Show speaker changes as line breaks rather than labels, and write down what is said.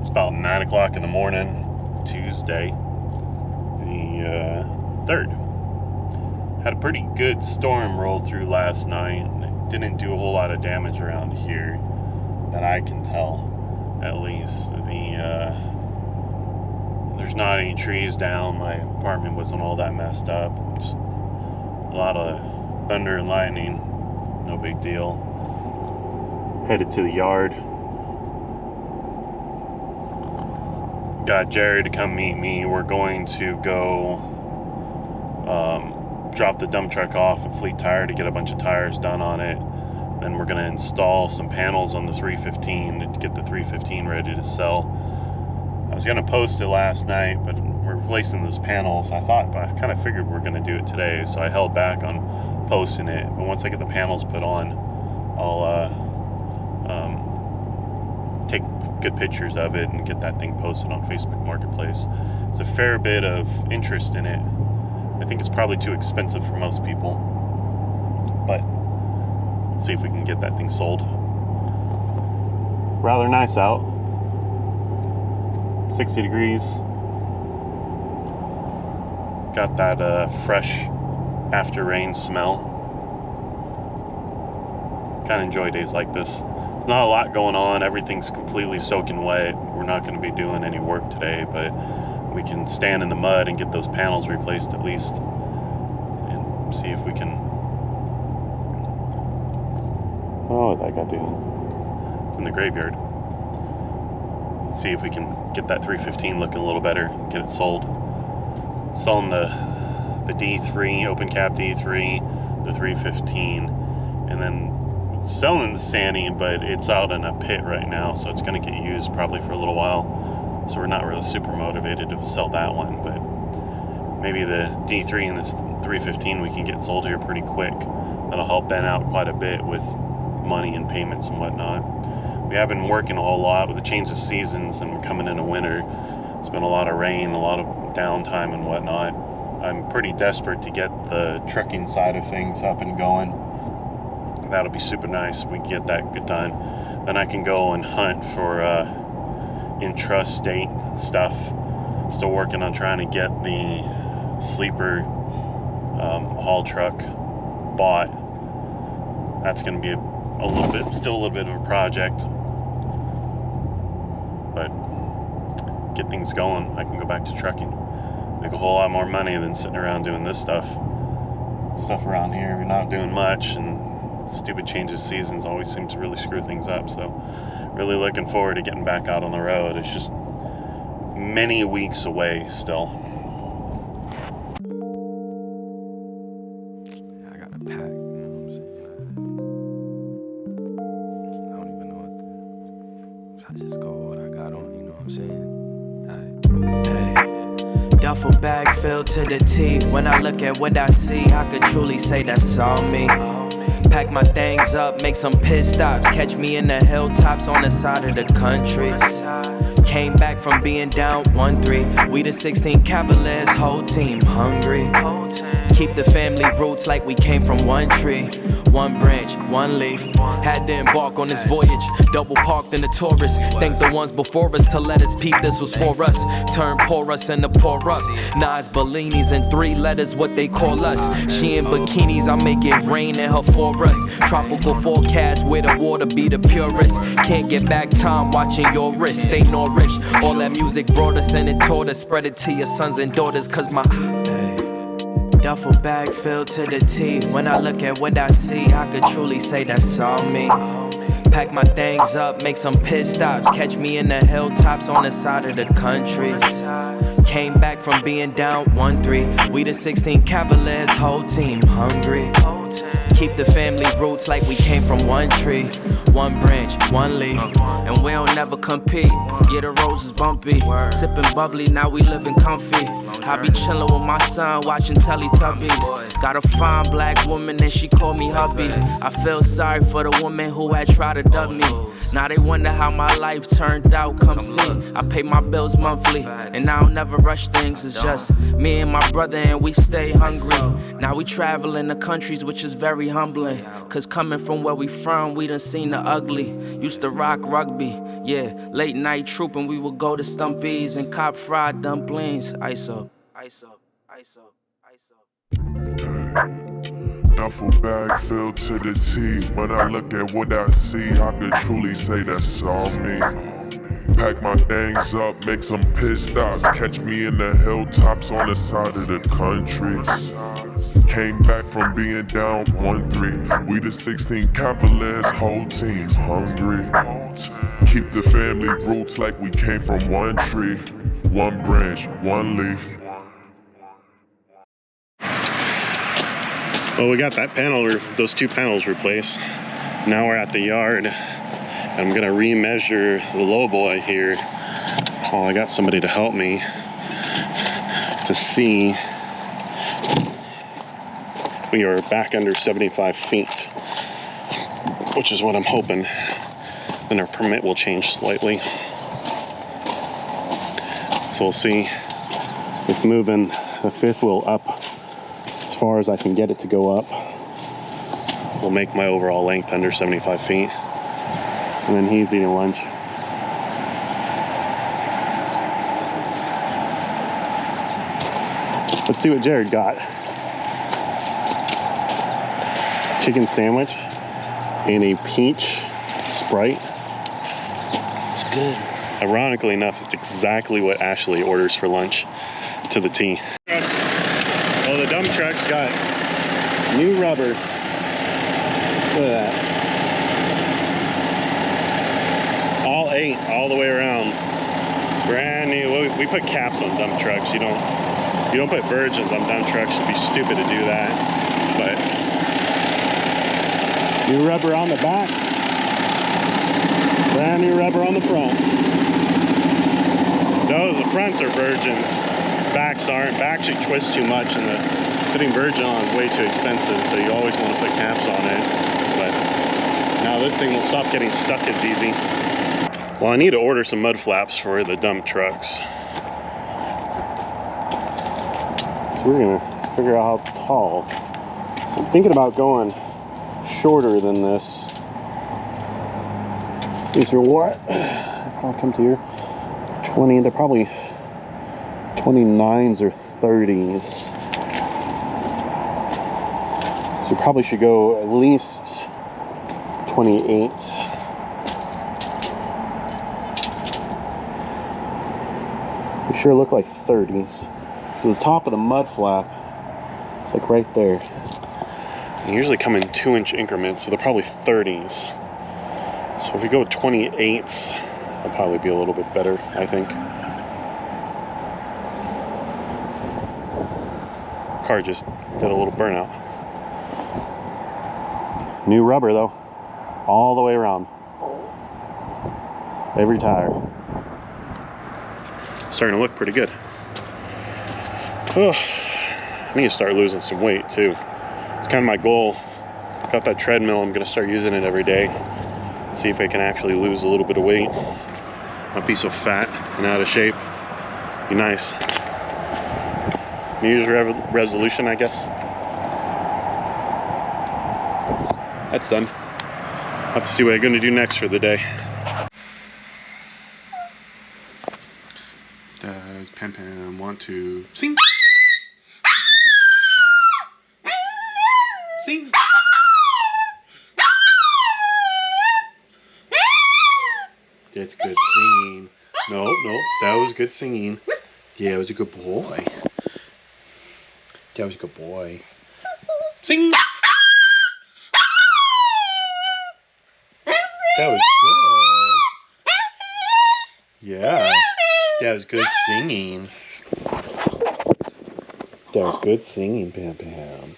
It's about 9 o'clock in the morning, Tuesday, the 3rd. Had a pretty good storm roll through last night. It didn't do a whole lot of damage around here that I can tell, at least. There's not any trees down. My apartment wasn't all that messed up. Just a lot of thunder and lightning. No big deal. Headed to the yard. Got Jared to come meet me. We're going to go drop the dump truck off at Fleet Tire to get a bunch of tires done on it. Then we're going to install some panels on the 315 to get the 315 ready to sell. I was going to post it last night, but we're replacing those panels. I kind of figured we're going to do it today, so I held back on posting it. But once I get the panels put on, I'll take good pictures of it and get that thing posted on Facebook Marketplace. There's a fair bit of interest in it. I think it's probably too expensive for most people, but let's see if we can get that thing sold. Rather nice out. 60 degrees. Got that fresh after rain smell. Kind of enjoy days like this. There's not a lot going on. Everything's completely soaking wet. We're not going to be doing any work today, but we can stand in the mud and get those panels replaced at least, and see if we can. Oh, what that guy doing? It's in the graveyard. See if we can get that 315 looking a little better, get it sold. Selling the D3, open cap D3, the 315, and then selling the Sandy, but it's out in a pit right now, so it's going to get used probably for a little while. So we're not really super motivated to sell that one, but maybe the D3 and this 315 we can get sold here pretty quick. That'll help Ben out quite a bit with money and payments and whatnot. We have been working a whole lot with the change of seasons, and we're coming into winter. It's been a lot of rain, a lot of downtime and whatnot. I'm pretty desperate to get the trucking side of things up and going. That'll be super nice. We can get that done. Then I can go and hunt for intrastate stuff. Still working on trying to get the sleeper haul truck bought. That's going to be still a little bit of a project, but get things going. I can go back to trucking, make a whole lot more money than sitting around doing this stuff around here. We're not doing much, and stupid change of seasons always seems to really screw things up. So really looking forward to getting back out on the road. It's just many weeks away still.
I got a pack, you know what I'm saying? I don't even know what I just go with what I got on, you know what I'm saying? Hey. Duffel bag filled to the T. When I look at what I see, I could truly say that's all me. Pack my things up, make some pit stops. Catch me in the hilltops on the side of the country. Came back from being down 1-3. We the 16 Cavaliers, whole team hungry. Keep the family roots like we came from one tree. One branch, one leaf. Had to embark on this voyage. Double parked in the Taurus. Thank the ones before us to let us peep this was for us. Turn porous into pour up. Nas Bellinis in 3 letters, what they call us. She in bikinis, I make it rain in her for us. Tropical forecast where the water be the purest. Can't get back time watching your wrist. Stay nourished. All that music brought us and it taught us. Spread it to your sons and daughters, cause my duffel bag filled to the T. When I look at what I see, I could truly say that's all me. Pack my things up, make some pit stops. Catch me in the hilltops on the side of the country. Came back from being down 1-3. We the 16 Cavaliers, whole team hungry. Keep the family roots like we came from one tree. One branch, one leaf. And we don't never compete. Yeah, the roads is bumpy. Sipping bubbly, now we living comfy. I be chillin' with my son, watching Teletubbies. Got a fine black woman and she call me hubby. I feel sorry for the woman who had tried to dub me. Now they wonder how my life turned out, come see. I pay my bills monthly, and I don't never rush things. It's just me and my brother and we stay hungry. Now we travel in the countries which is very very humbling. Cause coming from where we from, we done seen the ugly. Used to rock rugby, yeah. Late night trooping, we would go to Stumpy's and cop fried dumplings. Ice up, ice up, ice up, ice up.
Duffel bag filled to the T. When I look at what I see, I could truly say that's all me. Pack my things up, make some pit stops. Catch me in the hilltops on the side of the country. Came back from being down 1-3. We the 16 Cavaliers, whole team hungry. Keep the family roots like we came from one tree. One branch, one leaf.
Well, we got that panel, those two panels replaced. Now we're at the yard. I'm gonna remeasure the lowboy here. Oh, I got somebody to help me to see. We are back under 75 feet, which is what I'm hoping. Then our permit will change slightly. So we'll see if moving the fifth wheel up as far as I can get it to go up will make my overall length under 75 feet. And then he's eating lunch. Let's see what Jared got. Chicken sandwich and a peach Sprite. It's good. Ironically enough, it's exactly what Ashley orders for lunch to the T. Well, the dump truck's got new rubber. Look at that. All 8, all the way around. Brand new. We put caps on dump trucks. You don't put virgins on dump trucks. It'd be stupid to do that. But new rubber on the back. Brand new rubber on the front. No, the fronts are virgins. Backs aren't. Backs actually twist too much, and putting virgin on is way too expensive, so you always want to put caps on it. But now this thing will stop getting stuck as easy. Well, I need to order some mud flaps for the dump trucks. So we're gonna figure out how tall. I'm thinking about going shorter than this. These are what? I'll come to here. 20, they're probably 29s or 30s. So probably should go at least 28. They sure look like 30s. So the top of the mud flap, it's like right there. They usually come in 2-inch increments, so they're probably 30s. So if we go 28s, it'll probably be a little bit better, I think. Car just did a little burnout. New rubber though, all the way around. Every tire. Starting to look pretty good. Oh, I need to start losing some weight too. It's kind of my goal. Got that treadmill, I'm gonna start using it every day. See if I can actually lose a little bit of weight. Not be so fat and out of shape. Be nice. New Year's resolution, I guess. That's done. I'll have to see what I'm gonna do next for the day. Does Pam Pam want to sing? Sing. That's good singing. No, that was good singing. Yeah, it was a good boy. That was a good boy. Sing. That was good. Yeah, that was good singing. That was good singing, Pam Pam.